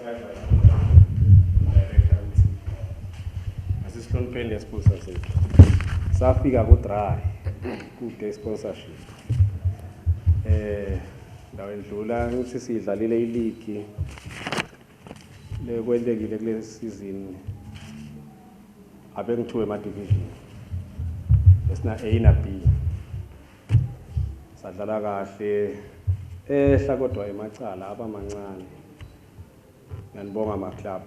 director ukuthi asisihlonipheni le-sponsor sethu. Safika ku-dry kude sponsorship. Ndawo endlula ukuthi sidlalile i-league lekwentekile kule season abengithiwe ama-division esina A na B. Sadlala kahle ehla kodwa emacala abamancane. Nganibonga ama-club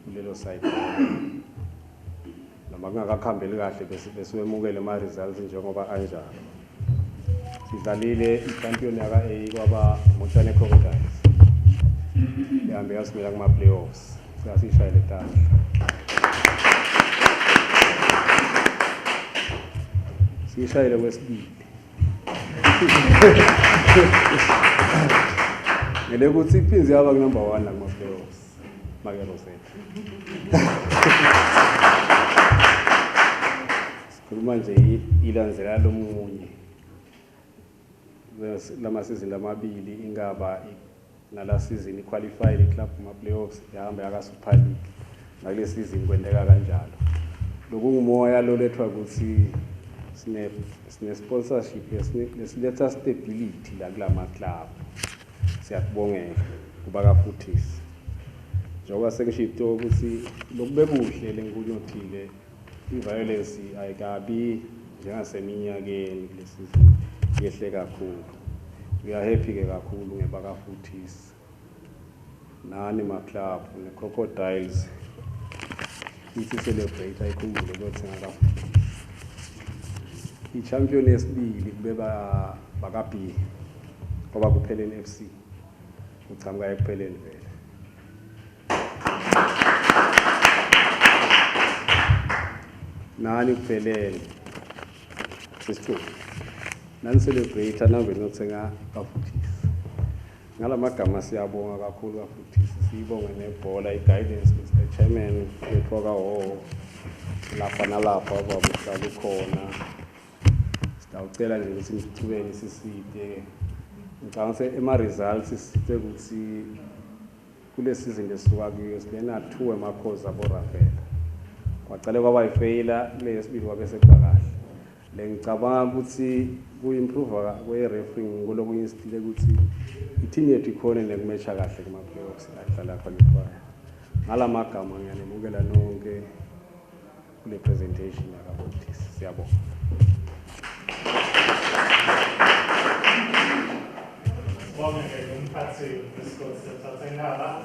kulelo side. Noma kungakakhambeli kahle besiwemukele ama-results njengoba anjalo. Sidlalile i-champion yaka A kwaba Motshane Crocodiles. Ihambe yasimela kuma-playoffs. Sasishayile tandla. Sishayile kwesibili. Ngele ukuthi iPhilzi yaba number 1 la kuma-playoffs. Makero sethu. Sikhuluma nje ilandzela lomunye. Lama season lamabili ingaba nala season qualified club kuma playoffs yahamba yaka Super League ngale season kwendeka kanjalo. Lokungumoya lo lethwa ukuthi sine sponsorship lesiletha stability la kulama club. Siyakubongela kuba kafuthisi. Njengoba sengishito ukuthi lokube kuhle lenkunyothile i-violence ayikabi njengaseminyakeni lesizini yehle kakhulu. We are happy ke kakhulu ngebakafuthisi. Nani ma club ne Crocodiles ithi celebrate ayikhumbule ukuthi ngakafuthisi. I-champion yesibili kubeba bakabi ngoba kupheleni FC. Uchamuka ekupheleni vele. Nani kuphelele sisithu nani celebrate nambe nothenga kafuthisi ngalamagama siyabonga kakhulu kafuthisi sibonge nebhola i-guidance Mr. Chairman ethoka lapha nalapha ababuhlala khona sitawucela nje ukuthi sichubeke siside ngicabanga ema-results sisithe ukuthi kule season lesisuka kuyo sibena 2 emakhoza boRafael kwacale kwaba ifeyila leyesibili kwabe sekubakahle lengicabanga ukuthi ku-improve kwe-refereeing ngolokunye isitile ukuthi i-team yethu ikhona nekumecha kahle kuma-playoffs adlala qualify ngalamagama ngiyanemukela nonke kule presentation yakafuthisi siyabonga. Sibonge umphathi wesikole sethu saseNgaba